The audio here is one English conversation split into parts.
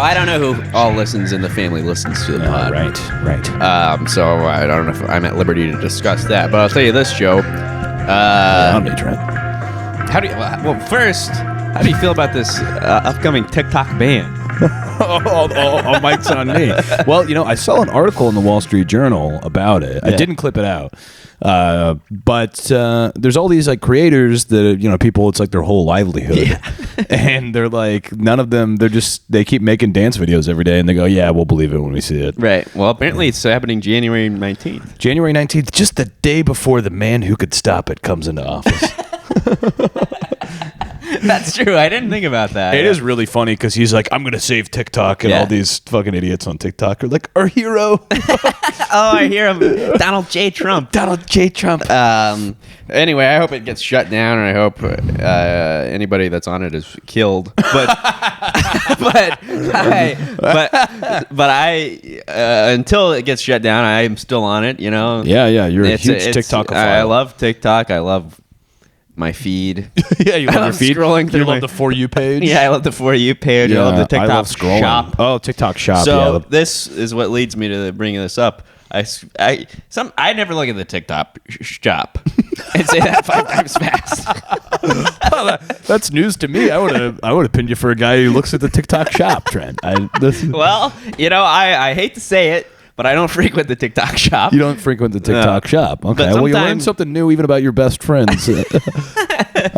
I don't know who all listens in the family listens to the pod. Right. So I don't know if I'm at liberty to discuss that. But I'll tell you this, Joe. Trent. First, how do you feel about this upcoming TikTok ban? Oh, Mike's on me. Well, I saw an article in the Wall Street Journal about it. I didn't clip it out. But there's all these like creators that, people, it's like their whole livelihood. Yeah. And they're like, none of them, they keep making dance videos every day and they go, yeah, we'll believe it when we see it. Right. Well, apparently it's happening January 19th. January 19th, just the day before the man who could stop it comes into office. That's true. I didn't think about that. It is really funny because he's like, I'm going to save TikTok. And all these fucking idiots on TikTok are like, our hero. I hear him. Donald J. Trump. Anyway, I hope it gets shut down, and I hope anybody that's on it is killed. But I until it gets shut down, I am still on it. Yeah. You're a huge TikTok. I love TikTok. I love my feed. Yeah, you love your feed. Scrolling through. You love the For You page. Yeah, I love the For You page. Yeah, I love the TikTok I love scrolling. shop. Oh, TikTok shop. So this is what leads me to bringing this up. I never look at the TikTok shop and say that 5 times fast. Well, that's news to me. I would have pinned you for a guy who looks at the TikTok shop, Trent. Well, I hate to say it, but I don't frequent the TikTok shop. You don't frequent the TikTok shop. Okay. Well, you learn something new even about your best friends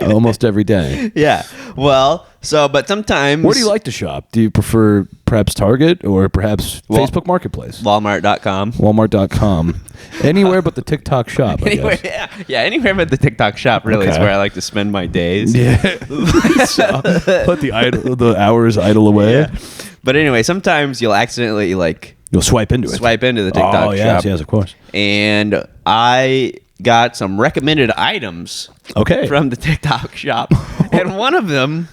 almost every day. Yeah. Well, but sometimes... Where do you like to shop? Do you prefer perhaps Target or perhaps Facebook Marketplace? Walmart.com. Anywhere but the TikTok shop, I guess. Yeah, anywhere but the TikTok shop really is where I like to spend my days. Yeah. So, let the hours idle away. Yeah. But anyway, sometimes you'll accidentally You'll swipe into the TikTok shop. Yes, of course. And I got some recommended items from the TikTok shop. And one of them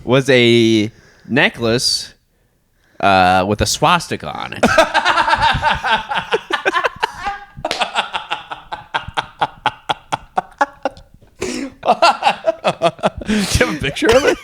was a necklace with a swastika on it. Do you have a picture of it?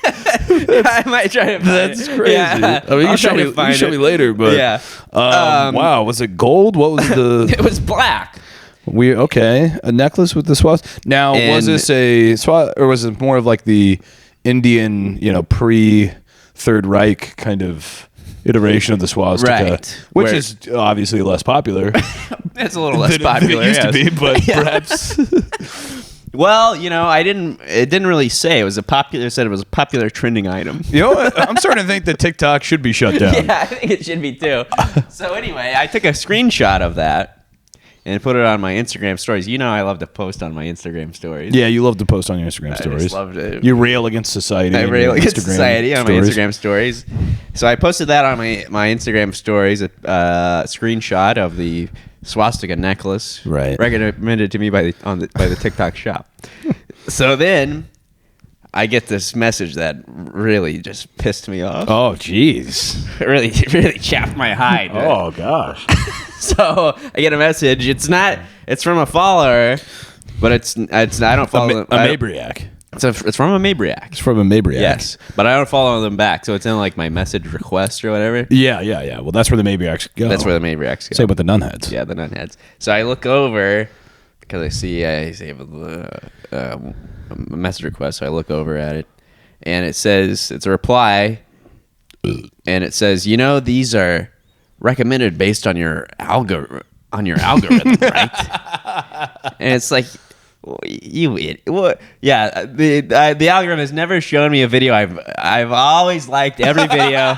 I might try to find That's crazy. Yeah. I mean, you can show me later, but yeah. Wow, was it gold? What was the? It was black. A necklace with the swastika. Now, was this a swastika, or was it more of like the Indian, pre-Third Reich kind of iteration of the swastika, right? Which is obviously less popular. It's a little less popular. It used to be, but perhaps. Well, it didn't really say. It said it was a popular trending item. You know what? I'm starting to think that TikTok should be shut down. Yeah, I think it should be too. So anyway, I took a screenshot of that and put it on my Instagram stories. I love to post on my Instagram stories. Yeah, you love to post on your Instagram stories. I just love to. You rail against society. I rail against society on my Instagram stories. So I posted that on my Instagram stories, a screenshot of the swastika necklace, right, recommended to me by the TikTok shop. So then I get this message that really just pissed me off. Oh, jeez. really chapped my hide. Oh, gosh. So I get a message. It's from a follower, but it's I don't follow a Mabryak. It's from a Mabryak. It's from a Mabryak. Yes, but I don't follow them back, so it's in like my message request or whatever. Yeah. Well, that's where the Mabraks go. That's where the Mabraks go. Same with the Nunheads. Yeah, the Nunheads. So I look over because I see a message request. So I look over at it, and it says it's a reply, and it says, these are recommended based on your algorithm, right? And it's like, you idiot. What? Yeah, the algorithm has never shown me a video. I've always liked every video.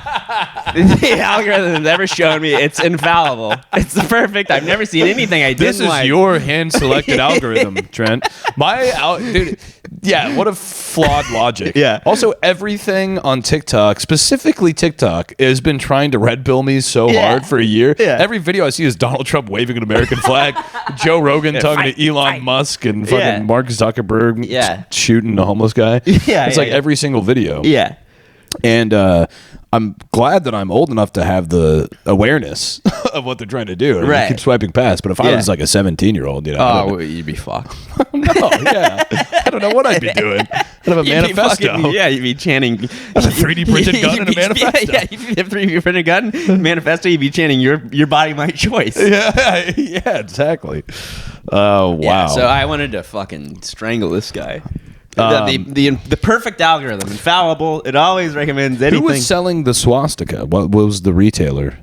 The algorithm has never shown me. It's infallible. It's the perfect. I've never seen anything I didn't like. This is your hand-selected algorithm, Trent. Dude. Yeah, what a flawed logic. Yeah. Also, everything on TikTok, specifically TikTok, has been trying to red pill me so hard for a year. Yeah. Every video I see is Donald Trump waving an American flag, Joe Rogan talking to Elon Musk, and fucking Mark Zuckerberg shooting a homeless guy. It's like every single video. Yeah. And I'm glad that I'm old enough to have the awareness of what they're trying to do. I keep swiping past. But if I was like a 17-year-old, you'd be fucked. No, yeah. I don't know what I'd be doing. I'd have a manifesto. You'd be chanting. That's a 3D printed gun and a manifesto. Yeah, if you have 3D printed gun, manifesto, you'd be chanting your body, my choice. Yeah, exactly. Oh, wow. Yeah, so I wanted to fucking strangle this guy. The perfect algorithm, infallible. It always recommends anything. Who was selling the swastika? What was the retailer?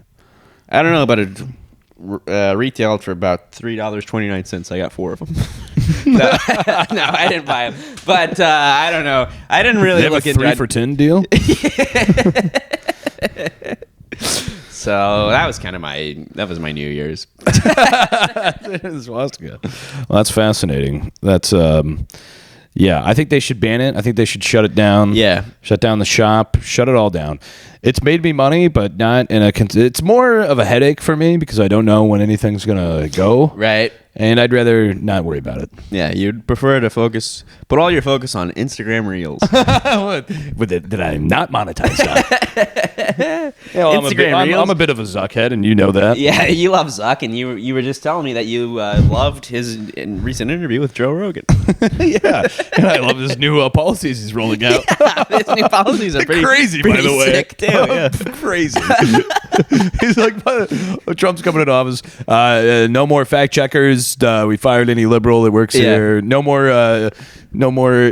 I don't know, but it retailed for about $3.29. I got 4 of them. No, I didn't buy them. But I don't know. I didn't really look into it. 3 for 10 deal? So that was kind of my New Year's. Swastika. Well, that's fascinating. That's yeah, I think they should ban it. I think they should shut it down. Yeah. Shut down the shop. Shut it all down. It's made me money, but not in a... It's more of a headache for me because I don't know when anything's going to go. Right. And I'd rather not worry about it. Yeah, you'd prefer to put all your focus on Instagram Reels. What? Did I not monetize that? I'm a bit of a Zuckhead, and you know that. Yeah, you love Zuck, and you were just telling me that you loved his recent interview with Joe Rogan. Yeah, and I love his new policies he's rolling out. Yeah, his new policies are pretty crazy, by the way. Sick too. Yeah. Crazy. He's like, Trump's coming into office. No more fact checkers. We fired any liberal that works here. No more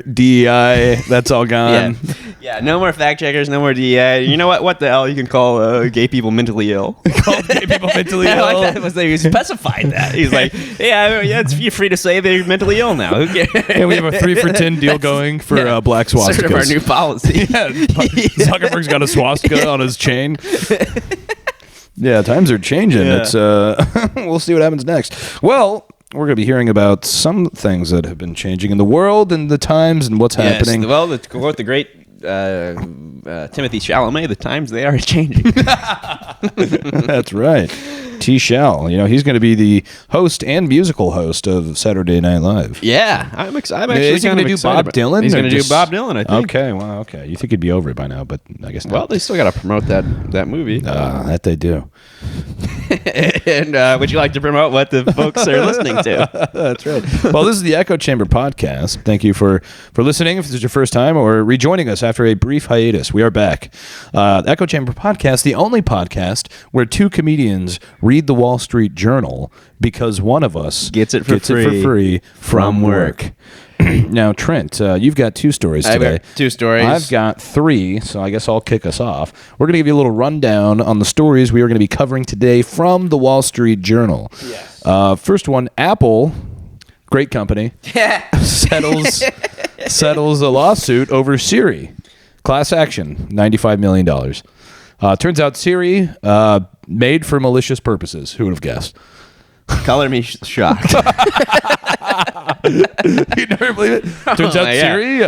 DEI. That's all gone. Yeah, no more fact checkers. No more DEI. You know what? What the hell? You can call gay people mentally ill. Call gay people mentally ill. I like that. He specified that. He's like, you're free to say they're mentally ill now. Who cares? Yeah, we have a 3 for 10 deal going for black swastikas. Sort of our new policy. Yeah, Zuckerberg's got a swastika on his chain. Yeah, times are changing. Yeah. It's we'll see what happens next. Well, we're going to be hearing about some things that have been changing in the world and the times and what's happening. Well, to quote the great Timothy Chalamet, the times they are changing. That's right. T. Shall, he's going to be the host and musical host of Saturday Night Live. Yeah, I'm actually Is he going to do Bob Dylan? He's going to do Bob Dylan, I think. Okay, well, okay. You think he'd be over it by now, but I guess not. Well, they still got to promote that movie. That they do. And would you like to promote what the folks are listening to? That's right. Well, this is the Echo Chamber podcast. Thank you for listening. If this is your first time or rejoining us after a brief hiatus, we are back. Echo Chamber podcast, the only podcast where 2 comedians read the Wall Street Journal because one of us gets it for free from work. Now, Trent, you've got 2 stories today. I've got 2 stories. I've got 3, so I guess I'll kick us off. We're going to give you a little rundown on the stories we are going to be covering today from the Wall Street Journal. Yes. First one, Apple, great company, settles a lawsuit over Siri. Class action, $95 million. Turns out Siri made for malicious purposes. Who would have guessed? Color me shocked. You never believe it? Turns out Siri,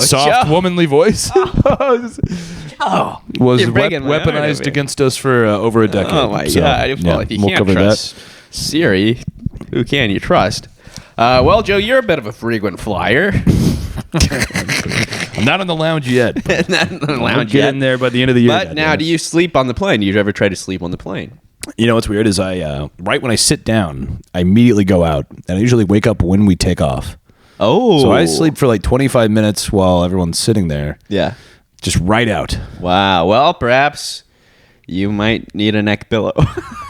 soft, womanly voice, was weaponized against us for over a decade. Oh my god! Well, if you can't trust Siri, who can you trust? Well, Joe, you're a bit of a frequent flyer. I'm not in the lounge yet. Not in the lounge get in there by the end of the year. But now, do you sleep on the plane? Do you ever try to sleep on the plane? You know what's weird is I right when I sit down, I immediately go out, and I usually wake up when we take off. Oh, so I sleep for like 25 minutes while everyone's sitting there. Yeah, just right out. Wow. Well, perhaps you might need a neck pillow.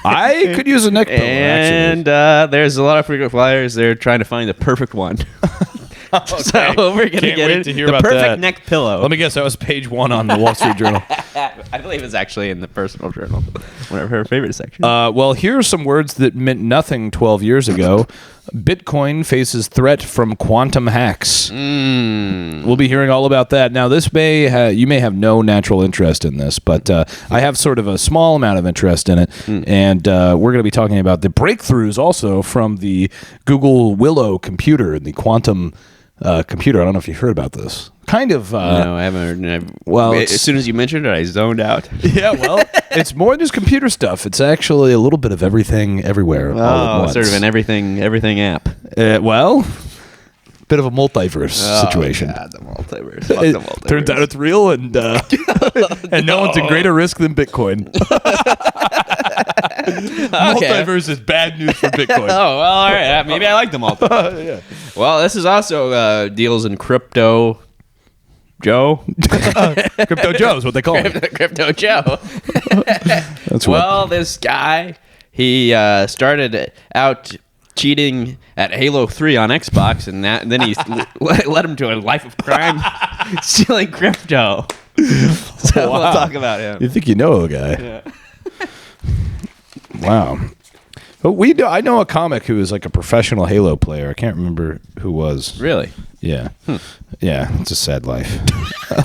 I could use a neck pillow. And there's a lot of frequent flyers. They're trying to find the perfect one. Okay. So we're going to get into the perfect neck pillow. Let me guess, that was page 1 on the Wall Street Journal. I believe it's actually in the personal journal, one of her favorite sections. Well, here are some words that meant nothing 12 years ago. Bitcoin faces threat from quantum hacks. We'll be hearing all about that. Now, this you may have no natural interest in this, but I have sort of a small amount of interest in it. And we're going to be talking about the breakthroughs also from the Google Willow computer, the quantum computer. I don't know if you heard about this. Kind of. No, I haven't heard. Well, as soon as you mentioned it, I zoned out. Yeah, well, it's more than just computer stuff. It's actually a little bit of everything, everywhere, all at once. Sort of an everything app. Well, bit of a multiverse situation. God, the multiverse. Fuck the multiverse. Turns out it's real, and and no one's in greater risk than Bitcoin. Multiverse is bad news for Bitcoin. Oh, well, all right. Maybe I like the multiverse. Yeah. Well, this is also deals in crypto. Joe? Crypto Joe is what they call him. Crypto Joe. That's well, this guy, he started out cheating at Halo 3 on Xbox, and then he led him to a life of crime, stealing crypto. So we'll talk about him. You think you know a guy? Yeah. Wow. But I know a comic who is like a professional Halo player. I can't remember who was. Really? Yeah. Yeah, it's a sad life.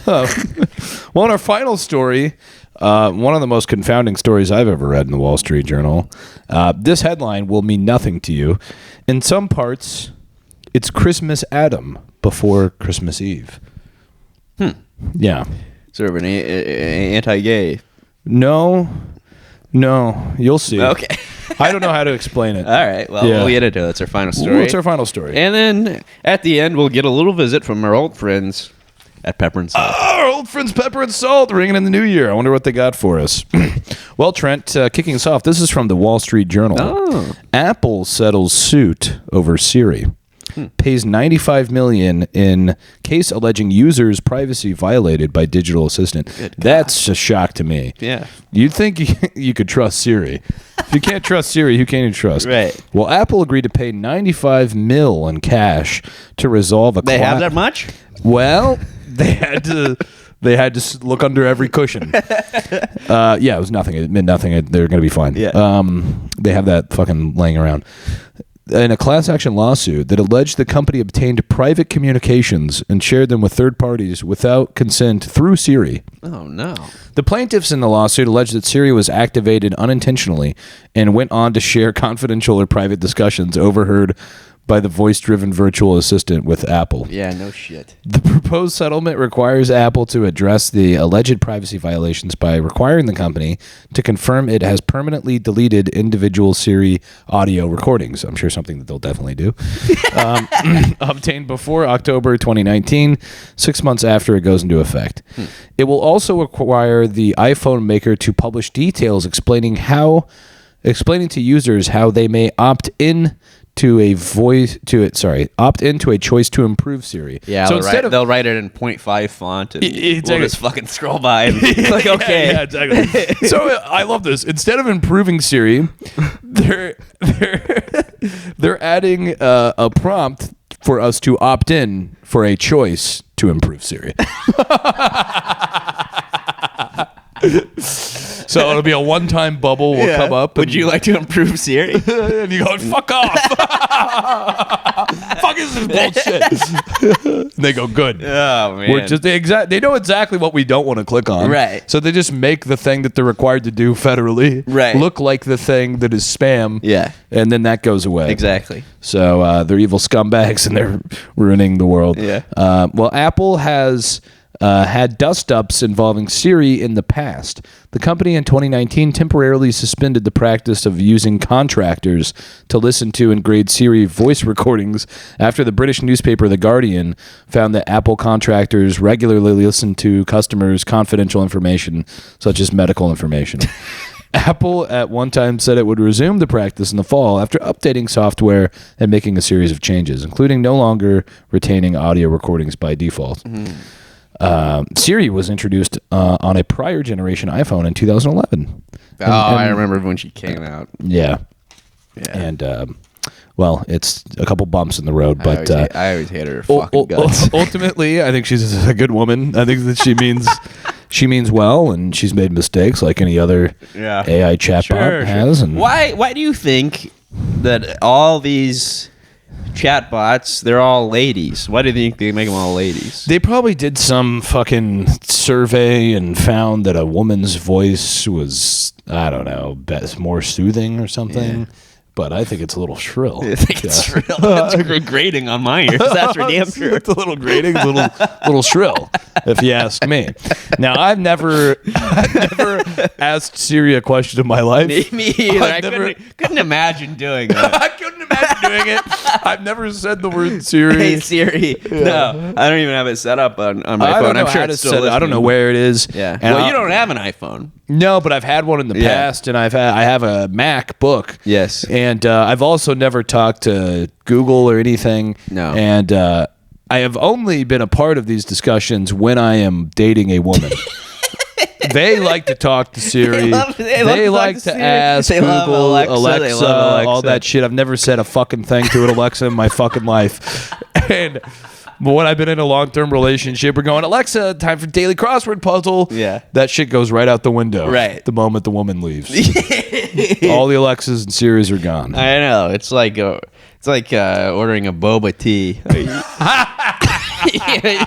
Well, in our final story, one of the most confounding stories I've ever read in the Wall Street Journal. This headline will mean nothing to you. In some parts, it's Christmas Adam before Christmas Eve. Yeah. Sort of an anti-gay. No, you'll see. Okay. I don't know how to explain it. All right. Well, we'll get into it. That's our final story. What's our final story? And then at the end, we'll get a little visit from our old friends at Pepper and Salt. Our old friends Pepper and Salt ringing in the new year. I wonder what they got for us. Well, Trent, kicking us off, this is from the Wall Street Journal. Oh. Apple settles suit over Siri. Pays $95 million in case alleging users' privacy violated by digital assistant. That's a shock to me. Yeah. You'd think you could trust Siri. If you can't trust Siri, who can you trust? Right. Well, Apple agreed to pay $95 million in cash to resolve a They have that much? Well, they had to look under every cushion. Yeah, it was nothing. It meant nothing. They're going to be fine. Yeah. They have that fucking laying around. In a class action lawsuit that alleged the company obtained private communications and shared them with third parties without consent through Siri. Oh, no. The plaintiffs in the lawsuit alleged that Siri was activated unintentionally and went on to share confidential or private discussions overheard by the voice-driven virtual assistant with Apple. Yeah, no shit. The proposed settlement requires Apple to address the alleged privacy violations by requiring the company to confirm it has permanently deleted individual Siri audio recordings. I'm sure something that they'll definitely do. Obtained before October 2019, 6 months after it goes into effect. It will also require the iPhone maker to publish details explaining to users how they may opt into a choice to improve Siri. Yeah, so they'll write it in 0.5 font and we'll just fucking scroll by and click OK. Yeah, exactly. So I love this. Instead of improving Siri, they're adding a prompt for us to opt in for a choice to improve Siri. So it'll be a one-time bubble will come up. Would you like to improve Siri? And you go, fuck off. Fuck is this bullshit? And they go, good. Oh, man. They know exactly what we don't want to click on. Right. So they just make the thing that they're required to do federally look like the thing that is spam. Yeah. And then that goes away. Exactly. So they're evil scumbags and they're ruining the world. Yeah. Well, Apple has had dust-ups involving Siri in the past. The company in 2019 temporarily suspended the practice of using contractors to listen to and grade Siri voice recordings after the British newspaper The Guardian found that Apple contractors regularly listen to customers' confidential information, such as medical information. Apple at one time said it would resume the practice in the fall after updating software and making a series of changes, including no longer retaining audio recordings by default. Siri was introduced on a prior generation iPhone in 2011. I remember when she came out. Yeah. And, well, it's a couple bumps in the road, but I always hate her fucking guts. Ultimately, I think she's a good woman. I think that she means well, and she's made mistakes like any other AI chatbot has. And why do you think that all these chatbots, they're all ladies? Why do you think they make them all ladies? They probably did some fucking survey and found that a woman's voice was, I don't know, more soothing or something. Yeah. But I think it's a little shrill. I think it's shrill. It's grating on my ears. That's for damn sure. It's a little grating, a little shrill, if you ask me. Now, I've never asked Siri a question in my life. Me either. I couldn't imagine doing that. I couldn't imagine doing it. I've never said the word Siri. Hey Siri. No, I don't even have it set up on my phone. I'm sure it's still I don't know where it is. Yeah. And Well, you don't have an iPhone. No, but I've had one in the past, and I have a MacBook. Yes. And I've also never talked to Google or anything. No. And I have only been a part of these discussions when I am dating a woman. They like to talk to Siri. They like to ask Google, Alexa, all that shit. I've never said a fucking thing to an Alexa in my fucking life. But when I've been in a long-term relationship, we're going, Alexa, time for daily crossword puzzle. Yeah. That shit goes right out the window. Right. The moment the woman leaves. All the Alexas and Siris are gone. I know. It's like ordering a boba tea.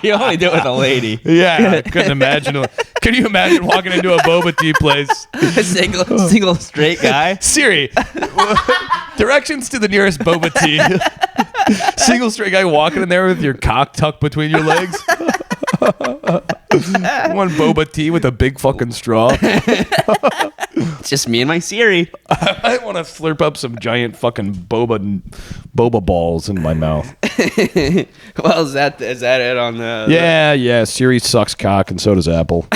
You only do it with a lady. Yeah, I couldn't imagine. Can you imagine walking into a boba tea place? A single straight guy. Siri, directions to the nearest boba tea. Single straight guy walking in there with your cock tucked between your legs. One boba tea with a big fucking straw. It's just me and my Siri. I want to slurp up some giant fucking boba balls in my mouth. Well, is that it on the? Yeah. Siri sucks cock, and so does Apple.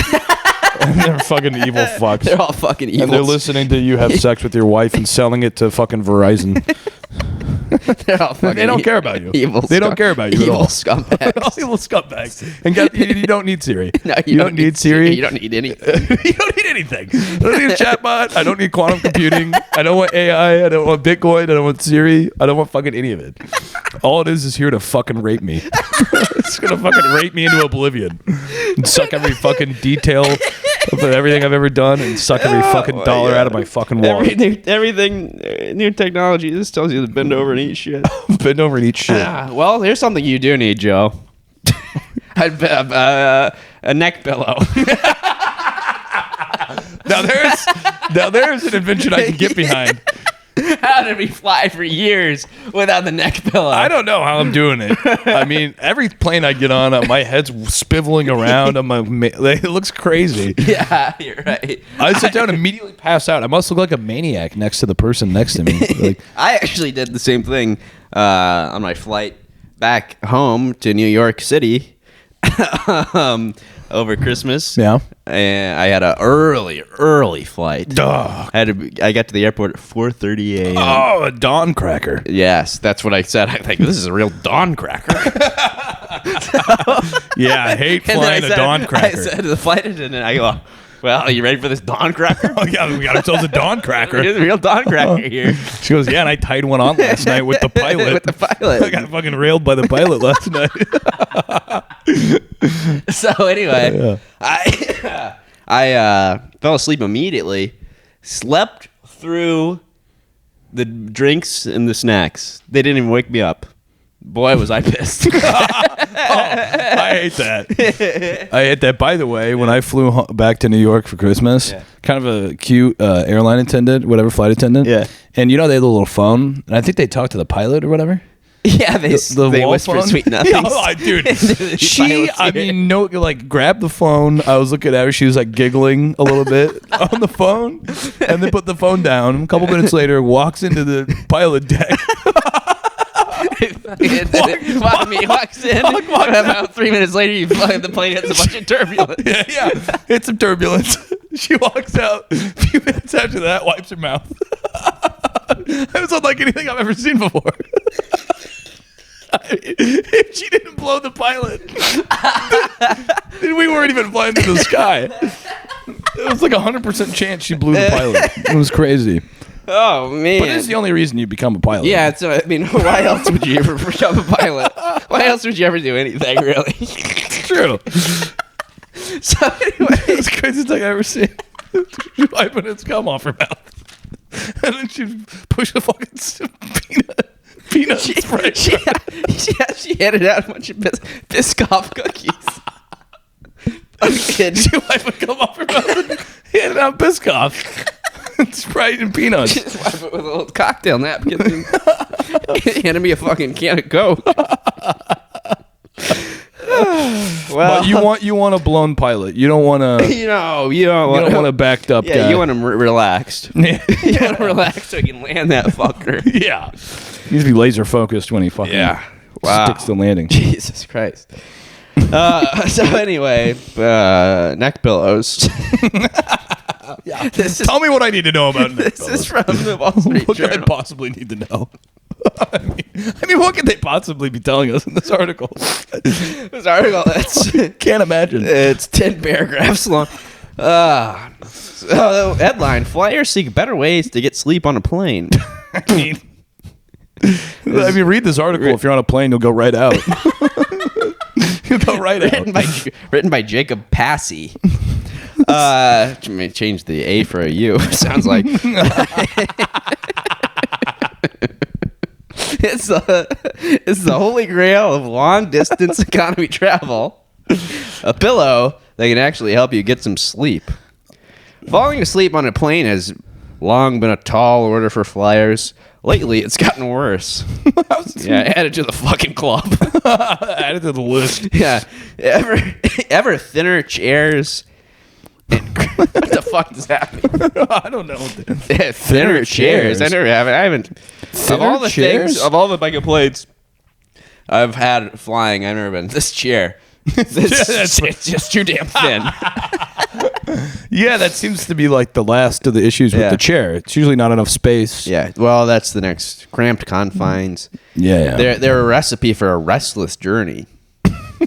And they're fucking evil fucks. They're all fucking evil. And they're listening to you have sex with your wife and selling it to fucking Verizon. They're all fucking They don't care about you. Evil they don't care about you at all. Evil scumbags. All evil scumbags. And you don't need Siri. No, you don't need Siri. You don't need anything. You don't need anything. I don't need a chatbot. I don't need quantum computing. I don't want AI. I don't want Bitcoin. I don't want Siri. I don't want fucking any of it. All it is here to fucking rape me. It's going to fucking rape me into oblivion. And suck every fucking detail of everything I've ever done and suck every fucking dollar out of my fucking wallet. Everything, new technology. This tells you to bend over and eat shit. Bend over and eat shit. Well, here's something you do need, Joe. A neck pillow. Now there's an invention I can get behind. How did we fly for years without the neck pillow? I don't know how I'm doing it. I mean, every plane I get on, my head's spiveling around. It looks crazy. Yeah, you're right. I sit down and immediately pass out. I must look like a maniac next to the person next to me. Like, I actually did the same thing on my flight back home to New York City over Christmas. Yeah. And I had an early flight. Duh. I got to the airport at 4:30 a.m. Oh, a dawn cracker. Yes, that's what I said. I think this is a real dawn cracker. Yeah, I hate flying a dawn cracker. I said to the flight attendant, I go, well, are you ready for this dawn cracker? Oh, yeah, we got ourselves a dawn cracker. There's a real dawn cracker here. She goes, yeah, and I tied one on last night with the pilot. With the pilot. I got fucking railed by the pilot last night. So anyway, yeah. I fell asleep immediately, slept through the drinks and the snacks. They didn't even wake me up. Boy, was I pissed. I hate that. I hate that. By the way, when I flew back to New York for Christmas, kind of a cute airline attendant, whatever, flight attendant. Yeah. And you know, they had a little phone, and I think they talked to the pilot or whatever. Yeah, they whisper phone? sweet nothings. Oh, dude. She, I mean, no, like, grabbed the phone. I was looking at her. She was, like, giggling a little bit on the phone, and then put the phone down. A couple minutes later, walks into the pilot deck. Walks in. About 3 minutes later, the plane hits a bunch of turbulence. Yeah, hits some turbulence. She walks out. A few minutes after that, wipes her mouth. It was unlike anything I've ever seen before. If she didn't blow the pilot, then we weren't even flying through the sky. It was like 100% chance she blew the pilot. It was crazy. Oh, man. But it's the only reason you become a pilot. Yeah, I mean, why else would you ever become a pilot? Why else would you ever do anything, really? It's true. So anyway. It's the craziest thing I've ever seen. She's wiping its cum off her mouth. And then she pushed a fucking peanut spray. She handed out a bunch of Biscoff cookies. She wiped a cum off her mouth and handed out Biscoff. Sprite and peanuts. Just wipe it with a little cocktail napkin. Handed me a fucking can of Coke. Well, but you want a blown pilot. You don't want to. You don't want a backed up guy. You want him relaxed. Yeah. You want him relaxed so he can land that fucker. Yeah. needs to be laser focused when he fucking sticks the landing. Jesus Christ. So anyway, neck pillows. Yeah. Tell me what I need to know about neck pillows. This is from the Wall Street What Journal. could I possibly need to know? I mean, what could they possibly be telling us in this article? This article, Can't imagine. It's 10 paragraphs long. So headline: Flyers seek better ways to get sleep on a plane. I mean, read this article. If you're on a plane, you'll go right out. You'll go right out. Written by Jacob Passy. Change the A for a U. Sounds like. It's the holy grail of long distance economy travel. A pillow that can actually help you get some sleep. Falling asleep on a plane has long been a tall order for flyers. Lately, it's gotten worse. Yeah, add it to the fucking club. Add it to the list. Yeah, ever thinner chairs. What the fuck does that mean? I don't know. Thinner chairs. I haven't. Of all the things, of all the bike plates I've had flying, I've never been this chair. It's just too damn thin. Yeah, that seems to be like the last of the issues with the chair. It's usually not enough space. Yeah, well, that's the next cramped confines. Yeah. They're a recipe for a restless journey.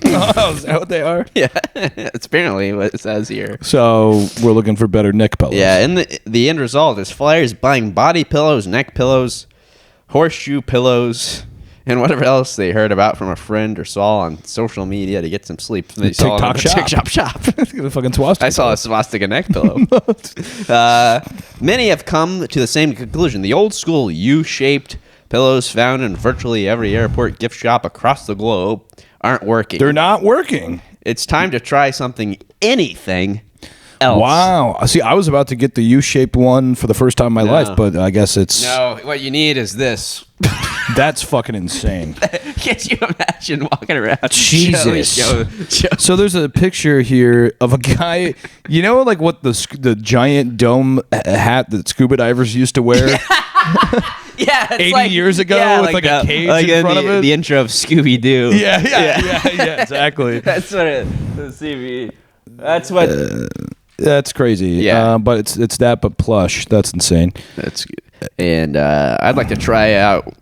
Oh, is that what they are? Yeah, it's apparently what it says here. So we're looking for better neck pillows. Yeah, and the end result is flyers buying body pillows, neck pillows, horseshoe pillows, and whatever else they heard about from a friend or saw on social media to get some sleep. They saw it on the TikTok shop. The fucking swastika. I saw a swastika neck pillow. Many have come to the same conclusion. The old school U-shaped pillows found in virtually every airport gift shop across the globe aren't working. They're not working. It's time to try anything else. Wow. See, I was about to get the U-shaped one for the first time in my life, but I guess it's... No, what you need is this. That's fucking insane. Can't you imagine walking around? Jesus. Joe. So there's a picture here of a guy, you know, like what the giant dome hat that scuba divers used to wear? Yeah, it's 80 years ago with like a cage in front of it. The intro of Scooby-Doo. Yeah, exactly. That's what it is. CV. That's what... That's crazy. Yeah. But it's that, but plush. That's insane. That's good. And I'd like to try out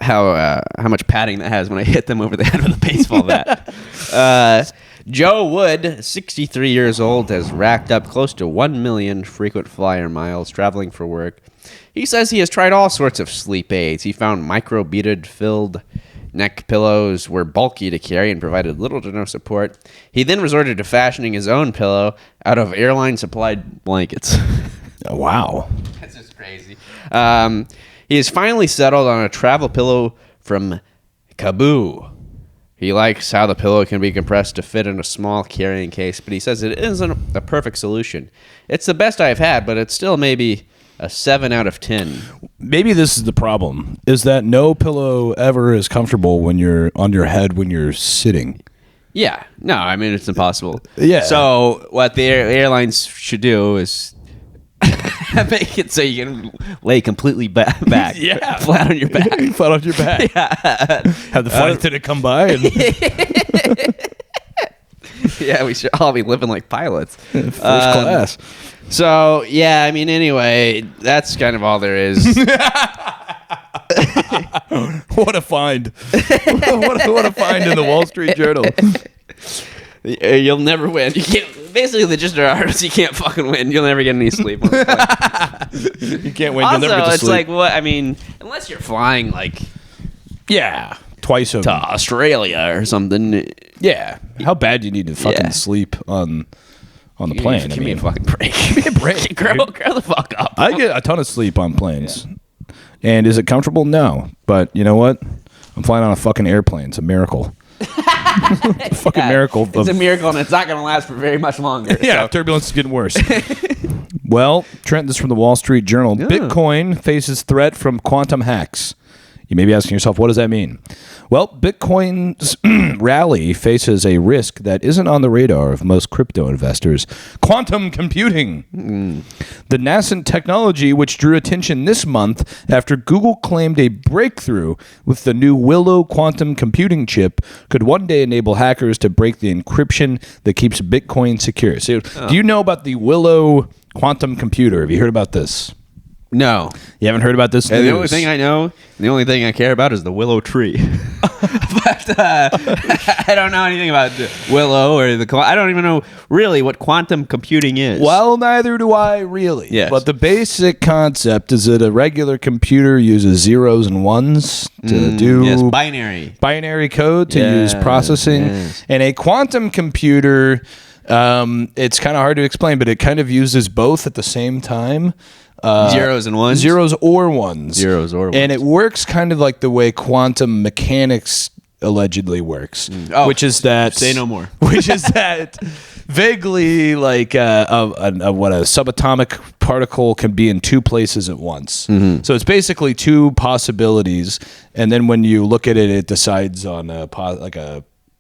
how much padding that has when I hit them over the head with a baseball bat. Joe Wood, 63 years old, has racked up close to 1 million frequent flyer miles traveling for work. He says he has tried all sorts of sleep aids. He found micro-beaded filled neck pillows were bulky to carry and provided little to no support. He then resorted to fashioning his own pillow out of airline-supplied blankets. Wow. That's just crazy. He has finally settled on a travel pillow from Kaboo. He likes how the pillow can be compressed to fit in a small carrying case, but he says it isn't a perfect solution. It's the best I've had, but it's still maybe a 7 out of 10. Maybe this is the problem, is that no pillow ever is comfortable when you're on your head when you're sitting. Yeah. No, I mean, it's impossible. Yeah. So what the airlines should do is make it so you can lay completely back. Yeah. Flat on your back. Flat on your back. Yeah. Have the flight attendant come by and... Yeah, we should all be living like pilots. First class. So, yeah, I mean, anyway, that's kind of all there is. What a find. what a find in the Wall Street Journal. You'll never win. You can't. Basically, the gist of our article is you can't fucking win. You'll never get any sleep on the plane. You can't win. Also, You'll never get to it's sleep. like, what? I mean, unless you're flying, like, twice to Australia or something. Yeah. How bad do you need to fucking sleep on the plane? Give me a fucking break. Give me a break. Grow the fuck up. I get a ton of sleep on planes. Yeah. And is it comfortable? No. But you know what? I'm flying on a fucking airplane. It's a miracle. It's a fucking miracle. It's a miracle, and it's not going to last for very much longer. Yeah, so. Turbulence is getting worse. Well, Trent, this is from the Wall Street Journal. Yeah. Bitcoin faces threat from quantum hacks. You may be asking yourself, what does that mean? Well, Bitcoin's rally faces a risk that isn't on the radar of most crypto investors: quantum computing. The nascent technology, which drew attention this month after Google claimed a breakthrough with the new Willow quantum computing chip, could one day enable hackers to break the encryption that keeps Bitcoin secure. So, do you know about the Willow quantum computer? Have you heard about this? No. You haven't heard about this? The only thing I know, the only thing I care about is the willow tree. But I don't know anything about the willow or I don't even know really what quantum computing is. Well, neither do I really. Yes. But the basic concept is that a regular computer uses zeros and ones to do binary code to use processing. Yes. And a quantum computer, it's kind of hard to explain, but it kind of uses both at the same time. Zeros and ones? Zeros or ones. Zeros or ones. And it works kind of like the way quantum mechanics allegedly works, which is that... Say no more. Which is that vaguely like what a subatomic particle can be in two places at once. Mm-hmm. So it's basically two possibilities, and then when you look at it, it decides on a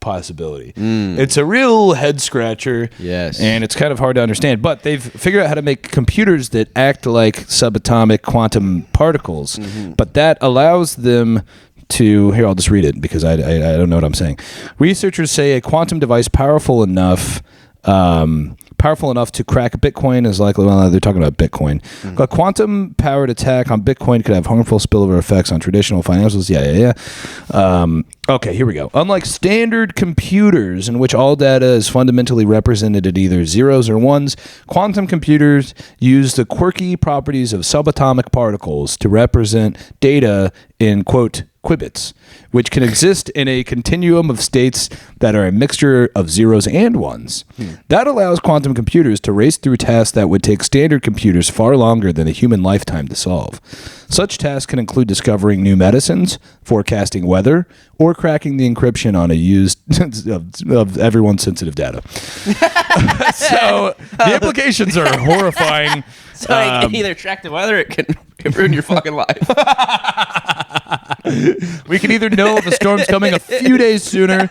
possibility. It's a real head scratcher. Yes. And it's kind of hard to understand, but they've figured out how to make computers that act like subatomic quantum particles, but that allows them to, here, I'll just read it because I don't know what I'm saying. Researchers say a quantum device powerful enough to crack Bitcoin is likely, well, they're talking about Bitcoin. A quantum-powered attack on Bitcoin could have harmful spillover effects on traditional financials. Okay, here we go. Unlike standard computers in which all data is fundamentally represented at either zeros or ones, quantum computers use the quirky properties of subatomic particles to represent data in, quote, qubits, which can exist in a continuum of states that are a mixture of zeros and ones. That allows quantum computers to race through tasks that would take standard computers far longer than a human lifetime to solve. Such tasks can include discovering new medicines, forecasting weather, or cracking the encryption on a used of everyone's sensitive data. So the implications are horrifying. So it can either track the weather, it can ruin your fucking life. We can either know if a storm's coming a few days sooner,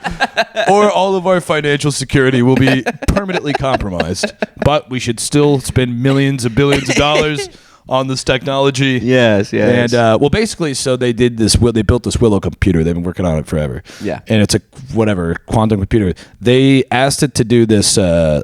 or all of our financial security will be permanently compromised. But we should still spend millions of billions of dollars on this technology. Yes. And well, basically, so they did this. They built this Willow computer. They've been working on it forever. Yeah. And it's a quantum computer. They asked it to do this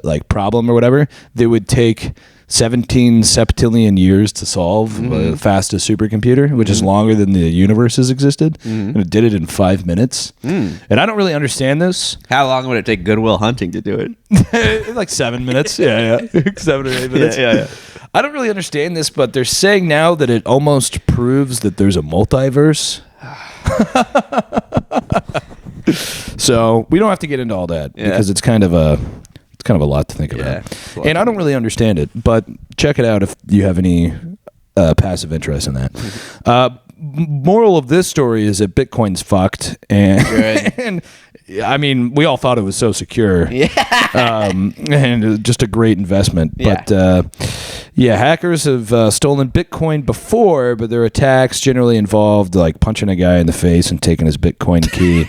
like problem or whatever. They would take 17 septillion years to solve the fastest supercomputer, which is longer than the universe has existed. And it did it in 5 minutes. And I don't really understand this. How long would it take Goodwill Hunting to do it? Like 7 minutes. Yeah. 7 or 8 minutes. Yeah. I don't really understand this, but they're saying now that it almost proves that there's a multiverse. So we don't have to get into all that because it's kind of a lot to think about. And I don't really understand it, but check it out if you have any passive interest in that. Moral of this story is that Bitcoin's fucked, and I mean, we all thought it was so secure, and just a great investment. But hackers have stolen Bitcoin before, but their attacks generally involved like punching a guy in the face and taking his Bitcoin key.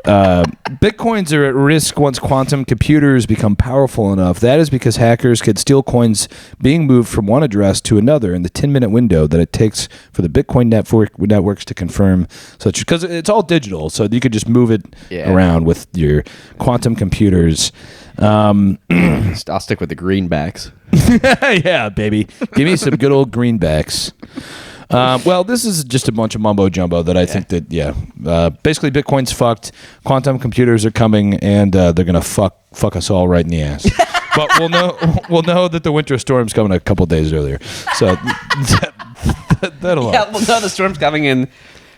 Bitcoins are at risk once quantum computers become powerful enough. That is because hackers could steal coins being moved from one address to another in the 10-minute window that it takes for the Bitcoin networks to confirm such, because it's all digital, so you could just move it around with your quantum computers. I'll stick with the greenbacks. Yeah, baby. Give me some good old greenbacks. Well, this is just a bunch of mumbo jumbo that I think that basically Bitcoin's fucked. Quantum computers are coming, and they're gonna fuck us all right in the ass. But we'll know that the winter storm's coming a couple days earlier. So that'll. Yeah, we'll know the storm's coming, and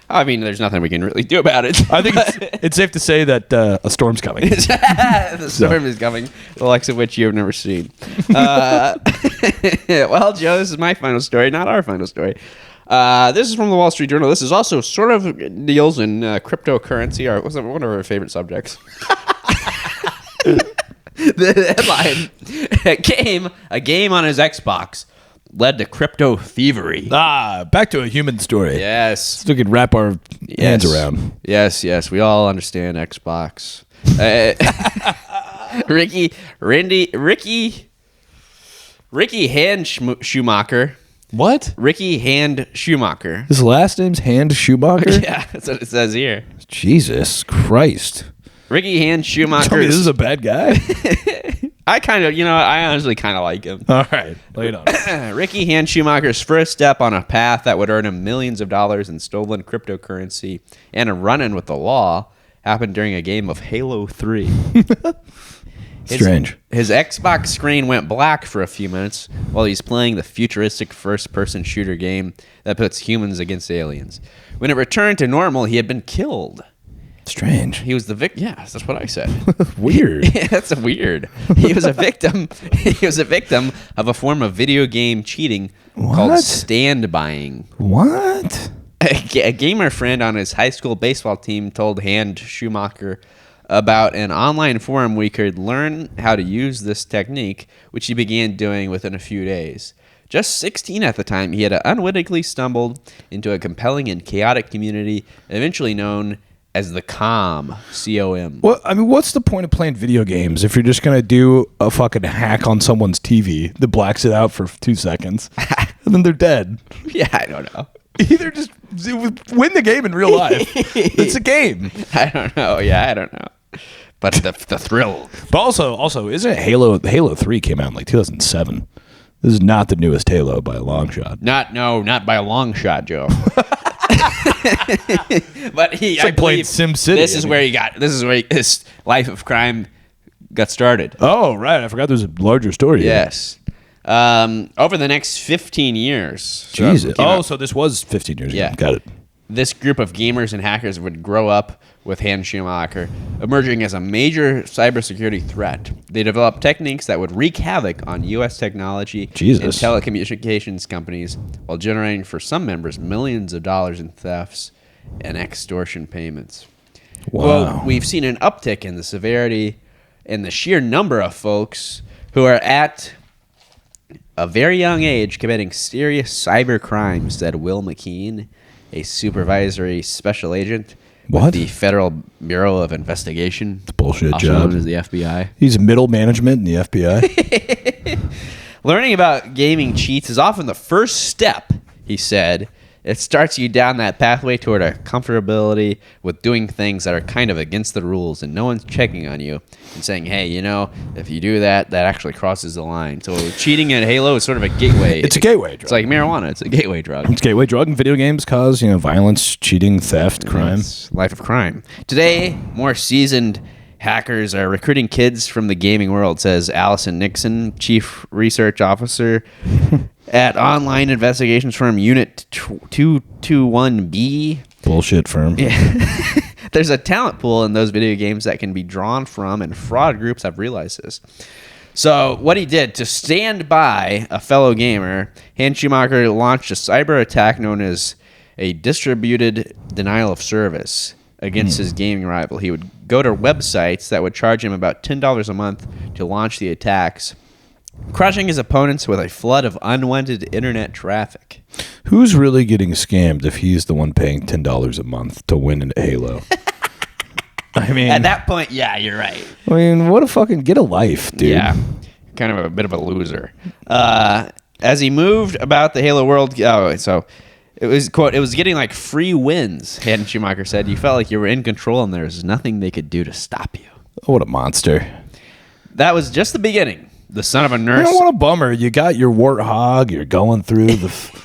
I mean, there's nothing we can really do about it. I think it's safe to say that a storm's coming. The storm is coming, the likes of which you have never seen. Well, Joe, this is my final story, not our final story. This is from the Wall Street Journal. This is also sort of deals in cryptocurrency, or one of our favorite subjects. The headline: a game on his Xbox led to crypto thievery. Back to a human story. Yes. So we can wrap our hands around. Yes. We all understand Xbox. Ricky Hand Schumacher. What? Ricky Hand Schumacher. His last name's Hand Schumacher? Yeah, that's what it says here. Jesus Christ. Ricky Hand Schumacher. Tell me this is a bad guy? I honestly kind of like him. All right, lay it on. Ricky Hand Schumacher's first step on a path that would earn him millions of dollars in stolen cryptocurrency and a run-in with the law happened during a game of Halo 3. Strange. His Xbox screen went black for a few minutes while he's playing the futuristic first-person shooter game that puts humans against aliens. When it returned to normal, he had been killed. Strange. He was the victim. Yes, that's what I said. Weird. Yeah, that's weird. He was a victim. He was a victim of a form of video game cheating called stand buying. What? A gamer friend on his high school baseball team told Hand Schumacher about an online forum where he could learn how to use this technique, which he began doing within a few days. Just 16 at the time, he had unwittingly stumbled into a compelling and chaotic community, eventually known as the COM, C-O-M. Well, I mean, what's the point of playing video games if you're just going to do a fucking hack on someone's TV that blacks it out for 2 seconds and then they're dead? Yeah, I don't know. Either just win the game in real life. It's a game. I don't know. Yeah, I don't know. But the thrill. But also, isn't it Halo 3 came out in like 2007? This is not the newest Halo by a long shot. Not by a long shot, Joe. But it's like playing SimCity. This is where his life of crime got started. Oh, right. I forgot there's a larger story. Yes. Over the next 15 years. Jesus. So this was 15 years ago. Got it. This group of gamers and hackers would grow up with Hand Schumacher, emerging as a major cybersecurity threat. They developed techniques that would wreak havoc on U.S. technology and telecommunications companies while generating for some members millions of dollars in thefts and extortion payments. Wow. Well, we've seen an uptick in the severity and the sheer number of folks who are at a very young age committing serious cyber crimes, said Will McKean, a supervisory special agent with the Federal Bureau of Investigation. It's a bullshit also job. known as the FBI. He's middle management in the FBI. Learning about gaming cheats is often the first step, he said. It starts you down that pathway toward a comfortability with doing things that are kind of against the rules and no one's checking on you and saying, hey, if you do that, that actually crosses the line. So cheating at Halo is sort of a gateway. It's a gateway drug. It's like marijuana. It's a gateway drug. It's a gateway drug, and video games cause, violence, cheating, theft, crime. It's life of crime. Today, more seasoned hackers are recruiting kids from the gaming world, says Allison Nixon, Chief Research Officer at online investigations firm Unit 221B. Bullshit firm. Yeah. There's a talent pool in those video games that can be drawn from, and fraud groups have realized this. So what he did to stand by a fellow gamer, Hand Schumacher launched a cyber attack known as a distributed denial of service against his gaming rival. He would go to websites that would charge him about $10 a month to launch the attacks, crushing his opponents with a flood of unwanted internet traffic. Who's really getting scammed if he's the one paying $10 a month to win in Halo? I mean, at that point, yeah, you're right. I mean, what a fucking get a life, dude. Yeah, kind of a bit of a loser. As he moved about the Halo world, so it was, quote, it was getting like free wins, Hand Schumacher said. You felt like you were in control and there was nothing they could do to stop you. Oh, what a monster. That was just the beginning. The son of a nurse. What a bummer. You got your warthog. You're going through the...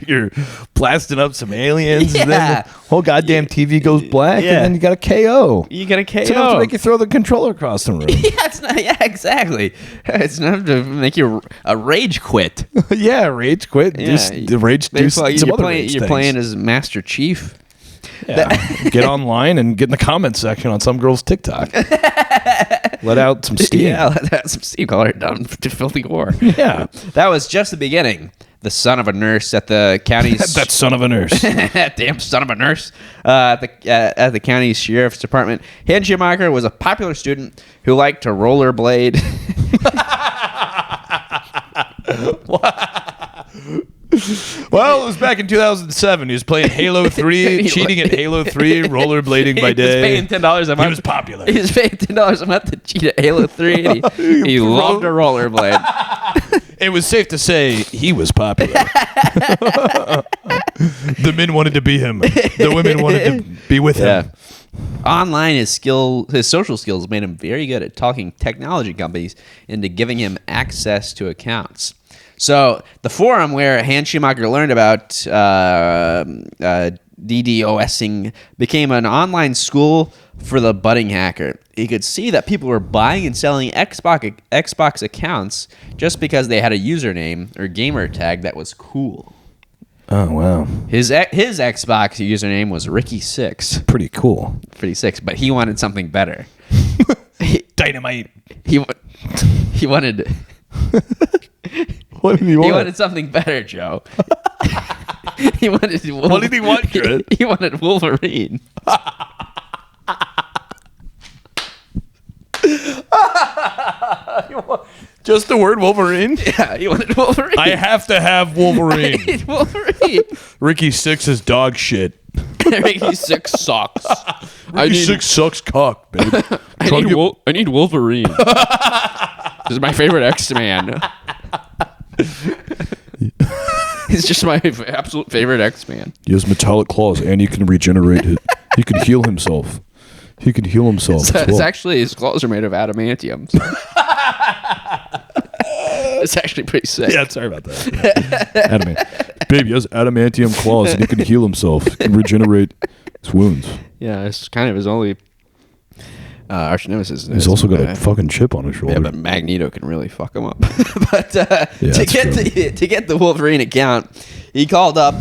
you're blasting up some aliens. And then the whole goddamn TV goes black. And then you got a KO. You got a KO. It's enough to make you throw the controller across the room. It's not, exactly. It's enough to make you a rage quit. Yeah, rage quit. Yeah. Just rage do some other rage You're things. Playing as Master Chief. Yeah. Get online and get in the comments section on some girl's TikTok. Let out some steam. Yeah, let out some steam. Call her down to filthy war. Yeah. That was just the beginning. The son of a nurse at the county's... That son of a nurse. That damn son of a nurse. At the county's sheriff's department. Hand Schumacher was a popular student who liked to rollerblade. Well, it was back in 2007. He was playing Halo 3, cheating at Halo 3, rollerblading by day. He was paying $10 a month. He was popular. He was paying $10 a month to cheat at Halo 3. And he loved to rollerblade. It was safe to say he was popular. The men wanted to be him. The women wanted to be with him. Online, his social skills made him very good at talking technology companies into giving him access to accounts. So the forum where Hans Schumacher learned about DDoSing became an online school for the budding hacker. He could see that people were buying and selling Xbox accounts just because they had a username or gamer tag that was cool. Oh, wow. His Xbox username was Ricky6. Pretty cool. Pretty sick, but he wanted something better. Dynamite. He wanted... What did he want? He wanted something better, Joe. He wanted. What did he want, Trent? He wanted Wolverine. Just the word Wolverine? Yeah, he wanted Wolverine. I have to have Wolverine. I need Wolverine. Ricky Six is dog shit. Ricky Six sucks. Ricky Six sucks cock, babe. I need Wolverine. This is my favorite X-Man. He's just my absolute favorite X-Man. He has metallic claws, and he can regenerate it. He can heal himself. He can heal himself. It's actually, his claws are made of adamantium. So. It's actually pretty sick. Yeah, sorry about that. Adamant. Baby, he has adamantium claws, and he can heal himself. He can regenerate his wounds. Yeah, it's kind of his only arch nemesis. He's also got a fucking chip on his shoulder. Yeah, but Magneto can really fuck him up. But to get the Wolverine account, he called up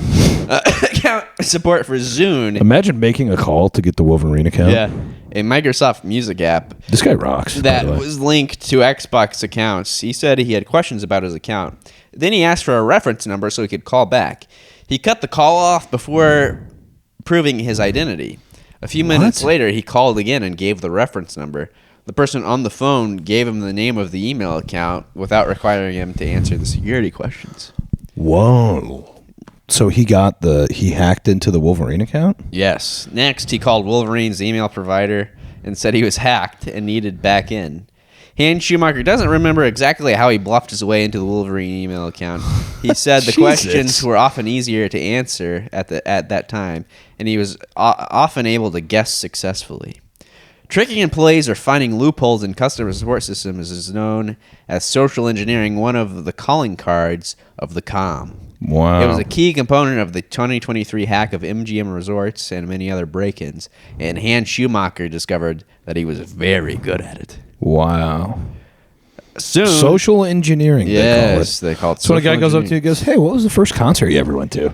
account support for Zune. Imagine making a call to get the Wolverine account. Yeah, a Microsoft Music app. This guy rocks. That was linked to Xbox accounts. He said he had questions about his account. Then he asked for a reference number so he could call back. He cut the call off before proving his identity. A few minutes later, he called again and gave the reference number. The person on the phone gave him the name of the email account without requiring him to answer the security questions. Whoa. So he hacked into the Wolverine account? Yes. Next, he called Wolverine's email provider and said he was hacked and needed back in. Hans Schumacher doesn't remember exactly how he bluffed his way into the Wolverine email account. He said the questions were often easier to answer at that time, and he was often able to guess successfully. Tricking employees or finding loopholes in customer support systems is known as social engineering, one of the calling cards of the com. Wow. It was a key component of the 2023 hack of MGM Resorts and many other break-ins, and Hans Schumacher discovered that he was very good at it. Wow. Soon, social engineering, yes, they call it. So when a guy goes up to you and goes, "Hey, what was the first concert you ever went to?"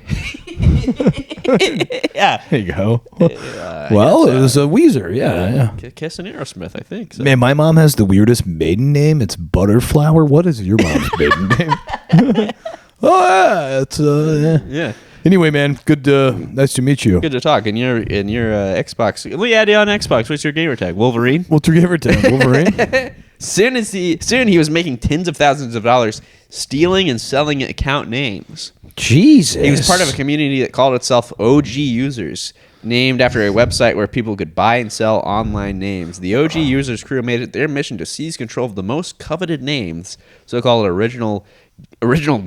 Yeah. There you go. Well, it was a Weezer. Yeah. Kiss and Aerosmith, I think. So. Man, my mom has the weirdest maiden name. It's Butterflower. What is your mom's maiden name? Oh, yeah. It's, yeah. Anyway, man, good. Nice to meet you. Good to talk. And your Xbox. Let me add you on Xbox. What's your gamer tag? Wolverine. What's your gamer tag? Wolverine. Soon he was making tens of thousands of dollars stealing and selling account names. Jesus. He was part of a community that called itself OG Users, named after a website where people could buy and sell online names. The OG Users crew made it their mission to seize control of the most coveted names, so-called original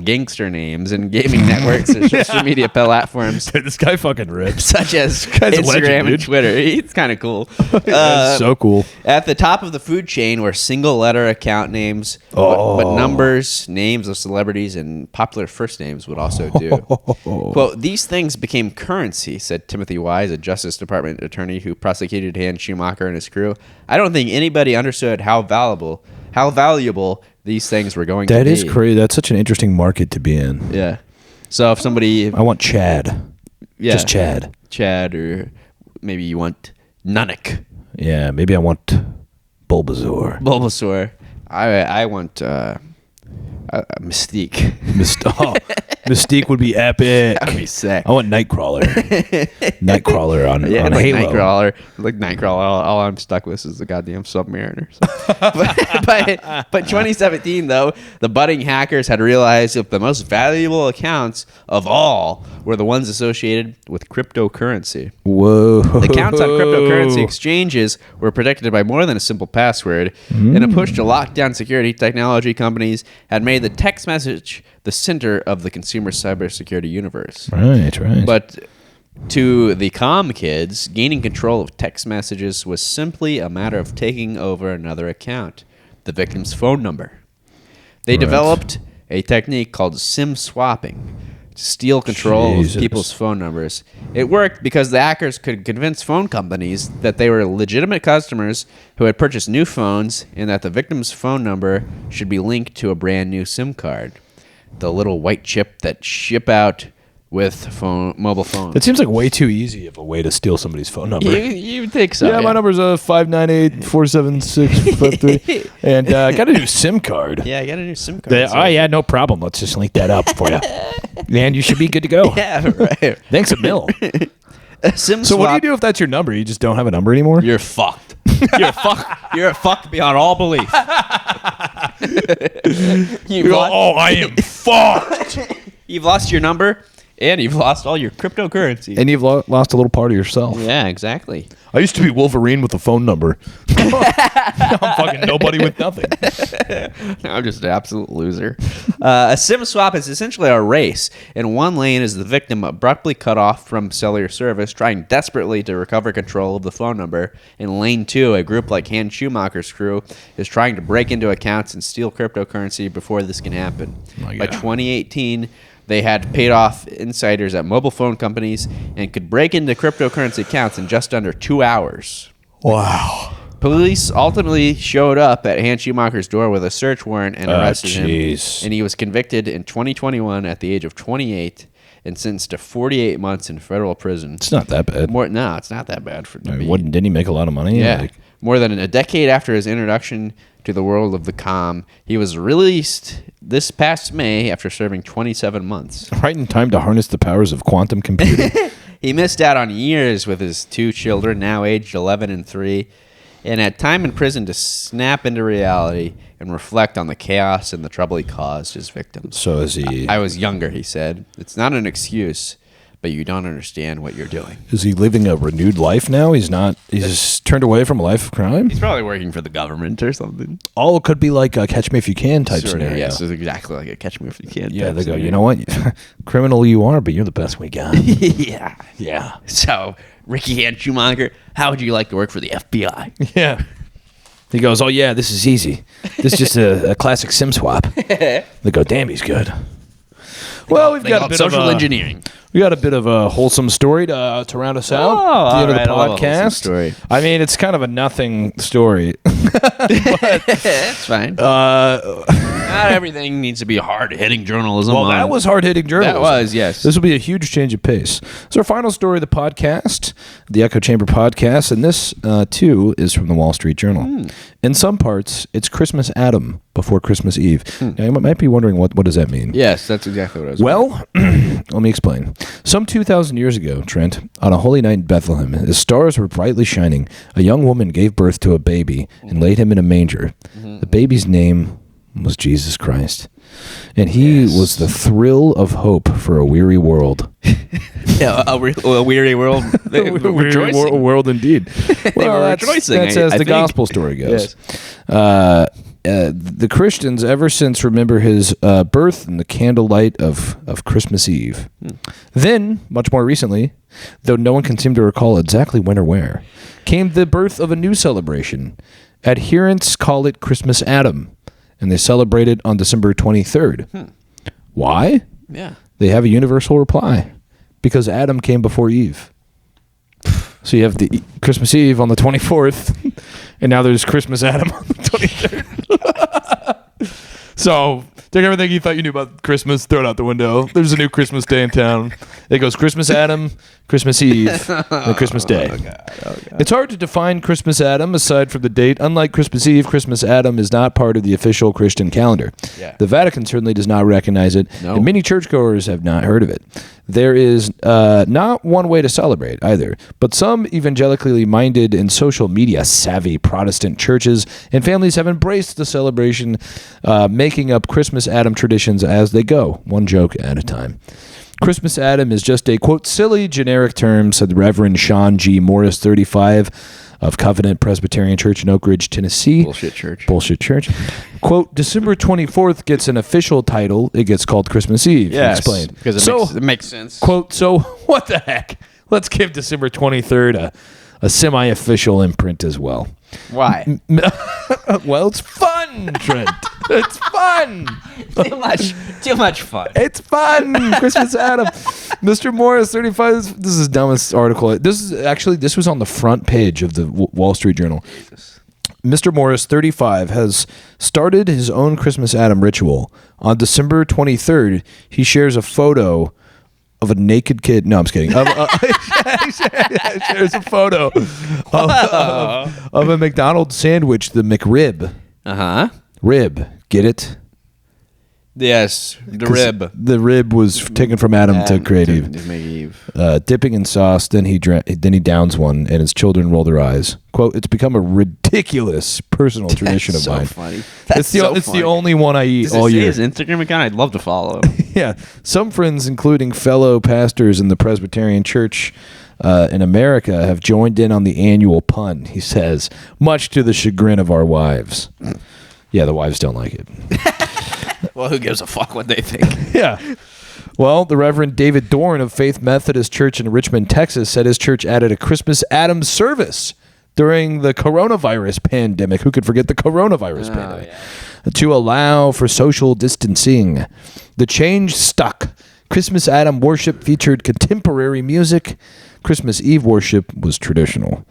gangster names in gaming networks or social media platforms. Dude, this guy fucking rips. Such as Instagram and Twitter. He's kind of cool. That's so cool. At the top of the food chain were single-letter account names, but numbers, names of celebrities, and popular first names would also do. Quote, "These things became currency," said Timothy Wise, a Justice Department attorney who prosecuted Hans Schumacher and his crew. "I don't think anybody understood how valuable these things were going to be." That is crazy. That's such an interesting market to be in. Yeah. So if somebody... I want Chad. Yeah. Just Chad. Chad, or maybe you want Nunnink. Yeah, maybe I want Bulbasaur. Bulbasaur. I want Mystique. Mystique would be epic. That'd be sick. I want Nightcrawler. Nightcrawler on Yeah, on like Halo. Nightcrawler. All I'm stuck with is the goddamn Submariner. But 2017 though, the budding hackers had realized that the most valuable accounts of all were the ones associated with cryptocurrency. Whoa. The accounts on cryptocurrency exchanges were protected by more than a simple password. In a push to lock down security, technology companies had made the text message the center of the consumer cybersecurity universe. Right. But to the comm kids, gaining control of text messages was simply a matter of taking over another account, the victim's phone number. They developed a technique called SIM swapping to steal control of people's phone numbers. It worked because the hackers could convince phone companies that they were legitimate customers who had purchased new phones and that the victim's phone number should be linked to a brand new SIM card, the little white chip that ship out with mobile phones. That seems like way too easy of a way to steal somebody's phone number. You think so? Yeah, my number's 598-476-53. And I got a new SIM card. Yeah, I got a new SIM card. Yeah, no problem. Let's just link that up for you. And you should be good to go. Yeah, right. Thanks a mil. SIM So what do you do if that's your number? You just don't have a number anymore? You're fucked. You're fucked beyond all belief. You go, I am fucked. You've lost your number, and you've lost all your cryptocurrency. And you've lost a little part of yourself. Yeah, exactly. I used to be Wolverine with a phone number. Now I'm fucking nobody with nothing. I'm just an absolute loser. A SIM swap is essentially a race. In one lane is the victim abruptly cut off from cellular service, trying desperately to recover control of the phone number. In lane 2, a group like Hans Schumacher's crew is trying to break into accounts and steal cryptocurrency before this can happen. By 2018, they had paid off insiders at mobile phone companies and could break into cryptocurrency accounts in just under 2 hours. Wow. Police ultimately showed up at Hans Schumacher's door with a search warrant and arrested him. And he was convicted in 2021 at the age of 28 and sentenced to 48 months in federal prison. It's not that bad. No, it's not that bad. Didn't he make a lot of money? Yeah. More than a decade after his introduction to the world of the comm, he was released this past May after serving 27 months. Right in time to harness the powers of quantum computing. He missed out on years with his 2 children, now aged 11 and 3, and had time in prison to snap into reality and reflect on the chaos and the trouble he caused his victims. So is he... I was younger, he said. It's not an excuse, but you don't understand what you're doing. Is he living a renewed life now? He's just turned away from a life of crime? He's probably working for the government or something. All could be like a Catch Me If You Can type scenario. Yes, it's exactly like a Catch Me If You Can. Yeah, they go, you know what? Criminal you are, but you're the best we got. Yeah. Yeah. So, Ricky Hans Schumacher, how would you like to work for the FBI? Yeah. He goes, oh, yeah, this is easy. This is just a classic SIM swap. They go, damn, he's good. Well, we've got a bit of social engineering. We got a bit of a wholesome story to round us out. Oh, at the end of the I love a wholesome podcast. story. I mean, it's kind of a nothing story. It's fine. Not everything needs to be hard-hitting journalism. Well, that was hard-hitting journalism. That was, yes. This will be a huge change of pace. So our final story of the podcast, the Echo Chamber podcast, and this, too, is from the Wall Street Journal. In some parts, it's Christmas Adam before Christmas Eve. Now, you might be wondering, what does that mean? Yes, that's exactly what I was Well, let me explain. Some 2,000 years ago, Trent, on a holy night in Bethlehem, as stars were brightly shining, a young woman gave birth to a baby and laid him in a manger. The baby's name was Jesus Christ. And he was the thrill of hope for a weary world. Yeah, a weary world. A world indeed. Well, were rejoicing, that's as I the think. gospel story goes. The Christians ever since remember his birth in the candlelight of Christmas Eve. Then, much more recently, though no one can seem to recall exactly when or where, came the birth of a new celebration. Adherents call it Christmas Adam, and they celebrate it on December 23rd. Why? Yeah. They have a universal reply. Because Adam came before Eve. So you have the Christmas Eve on the 24th, and now there's Christmas Adam on the 23rd. So take everything you thought you knew about Christmas, throw it out the window. There's a new Christmas day in town. It goes Christmas Adam, Christmas Eve, and Christmas Day. Oh God. It's hard to define Christmas Adam aside from the date. Unlike Christmas Eve, Christmas Adam is not part of the official Christian calendar. Yeah. The Vatican certainly does not recognize it, No. and many churchgoers have not heard of it. There is not one way to celebrate either, but some evangelically minded and social media savvy Protestant churches and families have embraced the celebration, making up Christmas Adam traditions as they go, one joke at a time. Christmas Adam is just a, quote, silly generic term, said the Reverend Sean G. Morris, 35, of Covenant Presbyterian Church in Oak Ridge, Tennessee. Bullshit church. Quote, December 24th gets an official title. It gets called Christmas Eve. Yes, Explained. because it makes sense. Quote, so what the heck? Let's give December 23rd a semi-official imprint as well. Why? Well, it's fun, Trent. It's fun. Too much fun. It's fun. Christmas Adam. Mr. Morris, 35. This is the dumbest article. This was on the front page of the Wall Street Journal. Jesus. Mr. Morris, 35, has started his own Christmas Adam ritual. On December 23rd, he shares a photo of a naked kid. No, I'm just kidding. Shares a photo of a McDonald's sandwich, the McRib. Uh-huh. Rib. Get it? Yes, the rib. The rib was taken from Adam to create Eve. To make Eve. Dipping in sauce, then he downs one, and his children roll their eyes. Quote, it's become a ridiculous personal tradition of mine. Funny. It's the only one I eat Does all it say year. his Instagram account? I'd love to follow him. Yeah. Some friends, including fellow pastors in the Presbyterian Church in America, have joined in on the annual pun, he says, much to the chagrin of our wives. Yeah, the wives don't like it. Well, who gives a fuck what they think? Yeah. Well, the Reverend David Dorn of Faith Methodist Church in Richmond, Texas, said his church added a Christmas Adam service during the coronavirus pandemic. Who could forget the coronavirus pandemic? Yeah. To allow for social distancing. The change stuck. Christmas Adam worship featured contemporary music. Christmas Eve worship was traditional.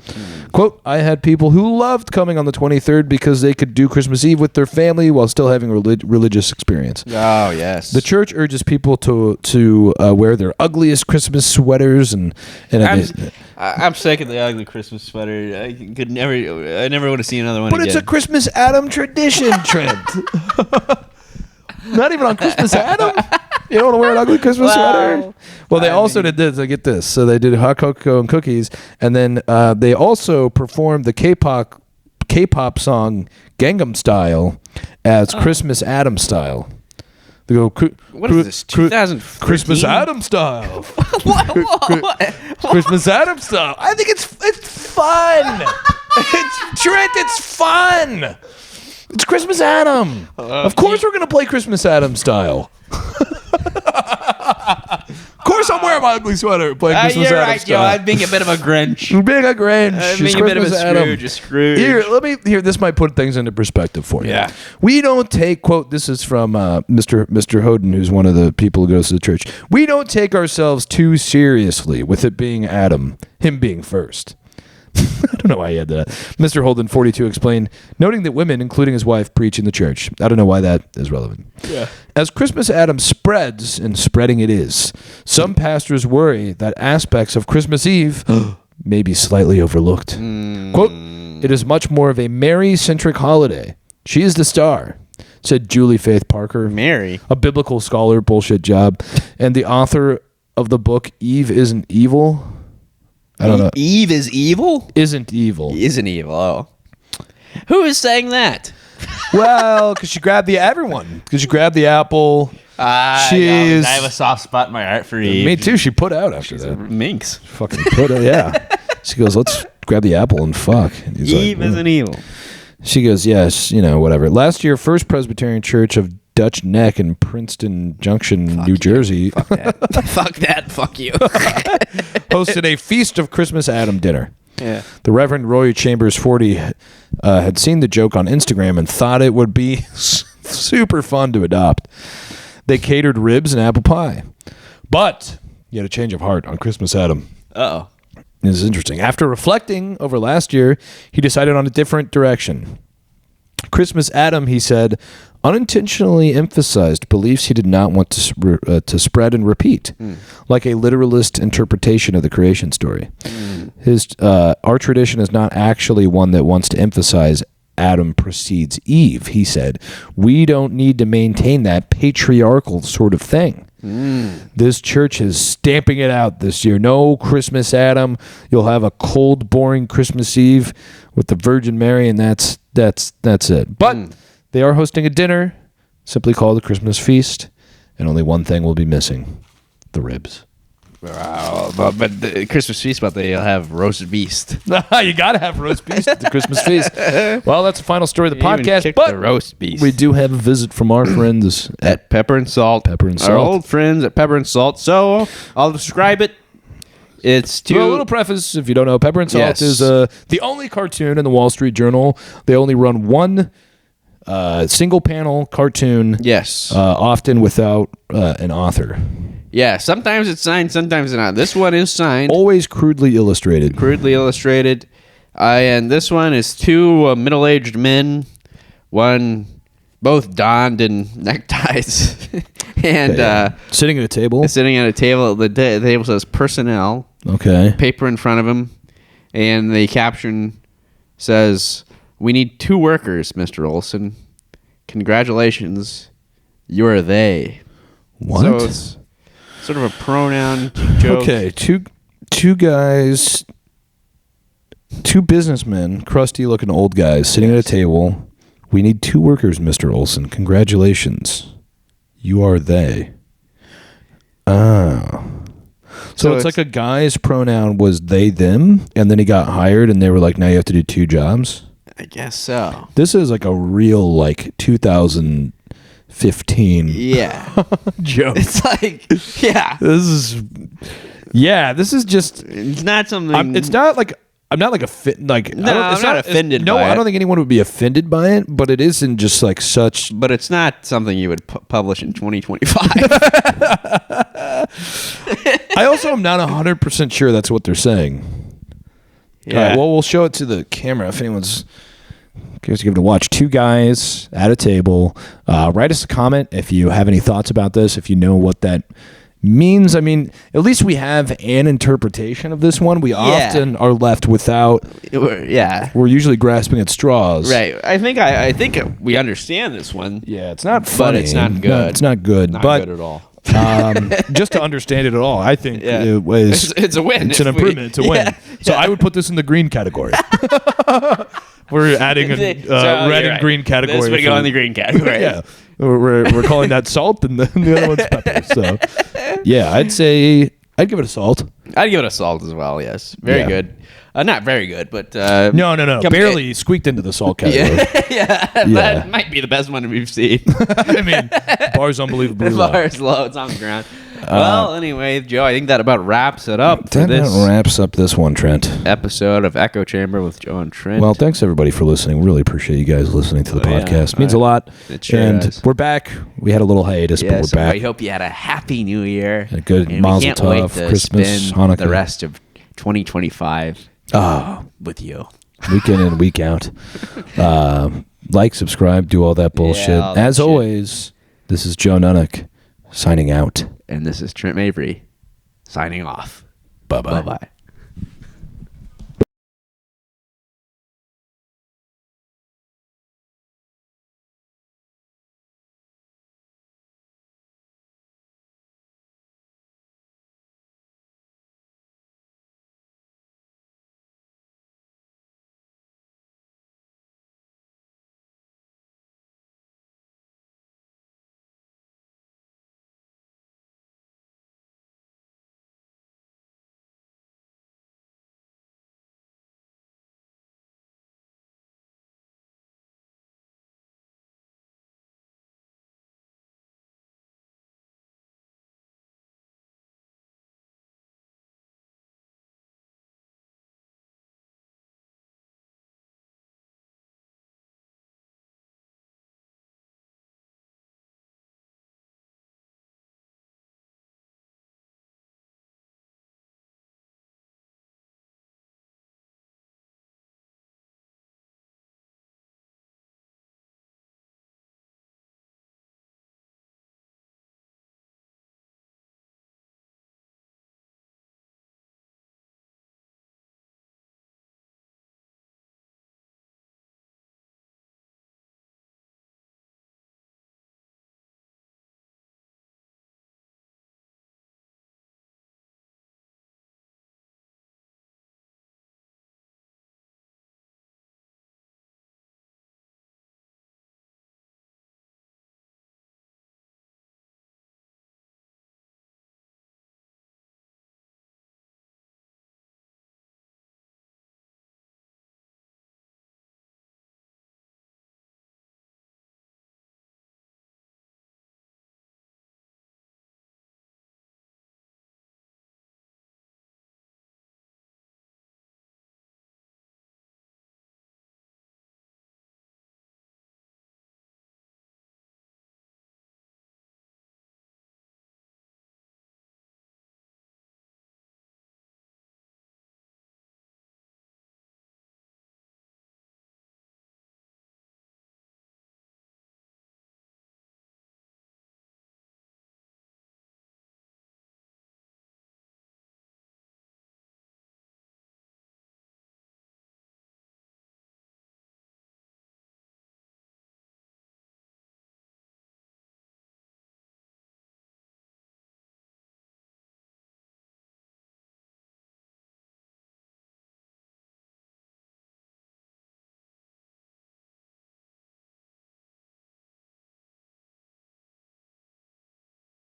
Quote, I had people who loved coming on the 23rd because they could do Christmas Eve with their family while still having a religious experience. Oh, yes. The church urges people to wear their ugliest Christmas sweaters and I'm sick of the ugly Christmas sweater. I never want to see another one But again. it's a Christmas Adam tradition, Trent. Not even on Christmas Adam? You don't want to wear an ugly Christmas sweater? Well, they also did this. I get this. So they did hot cocoa and cookies, and then they also performed the K-pop song Gangnam Style as Christmas Adam style. They go, what is this, 2013? Christmas Adam style. What? Christmas Adam style. I think it's fun. It's fun. It's Christmas Adam. Of course we're going to play Christmas Adam style. Of course I'm wearing my ugly sweater playing Christmas you're Adam right, style. Joe. I'm being a bit of a Grinch. Being a Grinch. Being a bit of a Scrooge. Here, this might put things into perspective for you. Yeah. We don't take, quote, this is from Mr. Hoden, who's one of the people who goes to the church. We don't take ourselves too seriously with it being Adam, him being first. I don't know why he had that. Mr. Holden, 42, explained, noting that women, including his wife, preach in the church. I don't know why that is relevant. Yeah. As Christmas Adam spreads, and spreading it is, some pastors worry that aspects of Christmas Eve may be slightly overlooked. Quote, it is much more of a Mary-centric holiday. She is the star, said Julie Faith Parker. Mary? A biblical scholar, bullshit job, and the author of the book Eve Isn't Evil. I don't know. Eve is evil? Isn't evil. Isn't evil. Oh. Who is saying that? Well, because she grabbed the apple. I have a soft spot in my heart for Eve. Me too. She put out after that. Minx. Fucking put out. Yeah. She goes, let's grab the apple and fuck. And he's Eve like, isn't evil. She goes, yes, whatever. Last year, First Presbyterian Church of Dutch Neck in Princeton Junction, New Jersey. Fuck that. Fuck that. Fuck you. hosted a Feast of Christmas Adam dinner. Yeah. The Reverend Roy Chambers, 40, had seen the joke on Instagram and thought it would be super fun to adopt. They catered ribs and apple pie. But he had a change of heart on Christmas Adam. Uh-oh. This is interesting. After reflecting over last year, he decided on a different direction. Christmas Adam, he said, unintentionally emphasized beliefs he did not want to spread and repeat, like a literalist interpretation of the creation story. Our tradition is not actually one that wants to emphasize Adam precedes Eve, he said. We don't need to maintain that patriarchal sort of thing. This church is stamping it out this year. No Christmas Adam. You'll have a cold, boring Christmas Eve with the Virgin Mary, and that's it. But they are hosting a dinner, simply called the Christmas Feast, and only one thing will be missing: the ribs. Wow, but the Christmas feast, but they'll have roast beast. You gotta have roast beast at the Christmas feast. Well, that's the final story of the podcast. But the roast beast. We do have a visit from our friends at Pepper and Salt. Pepper and Salt. Our old friends at Pepper and Salt. So I'll describe it. It's two. Well, a little preface, if you don't know, Pepper and Salt is the only cartoon in the Wall Street Journal. They only run one single panel cartoon. Yes. Often without an author. Yeah, sometimes it's signed, sometimes it's not. This one is signed. Always crudely illustrated. And this one is two middle-aged men, both donned in neckties, and sitting at a table. Sitting at a table. The table says personnel. Okay. Paper in front of him, and the caption says, "We need 2 workers, Mr. Olson. Congratulations, you're they." What? So it's sort of a pronoun joke. Okay, two guys, 2 businessmen, crusty-looking old guys, sitting at a table. We need 2 workers, Mr. Olson. Congratulations. You are they. Ah. So it's like a guy's pronoun was they, them, and then he got hired, and they were like, now you have to do 2 jobs? I guess so. This is like a real, 2015 joke. It's like, yeah. This is just... It's not something... I'm not offended by it. I don't think anyone would be offended by it, but it isn't just such... But it's not something you would publish in 2025. I also am not 100% sure that's what they're saying. Yeah. All right, well, we'll show it to the camera if anyone's curious to give it a watch. 2 guys at a table. Write us a comment if you have any thoughts about this, if you know what that means. I mean, at least we have an interpretation of this one. We often are left without. We're usually grasping at straws. Right. I think we understand this one. Yeah, it's not funny. But it's not good. No, it's not good. Not good at all. Just to understand it at all, I think it's a win. It's an improvement. It's a win. So I would put this in the green category. We're adding a red and green category. This would go in the green category. Yeah. We're calling that salt, and the other one's pepper. So, yeah, I'd give it a salt. I'd give it a salt as well. Yes, very good. Not very good, but no, barely squeaked into the salt category. That might be the best one we've seen. I mean, bar's unbelievably low. Bar's low. It's on the ground. Well, anyway, Joe, I think that about wraps it up. That wraps up this one, Trent. Episode of Echo Chamber with Joe and Trent. Well, thanks everybody for listening. Really appreciate you guys listening to the podcast. It means a lot. It sure and does. We're back. We had a little hiatus, but we're back. I hope you had a happy New Year. A good Mazel Tov, Christmas, Hanukkah. The rest of 2025 with you. Week in and week out. Like, subscribe, do all that bullshit. Yeah, As always, this is Joe Nunnink signing out. And this is Trent Mabry signing off. Bye-bye. Bye-bye.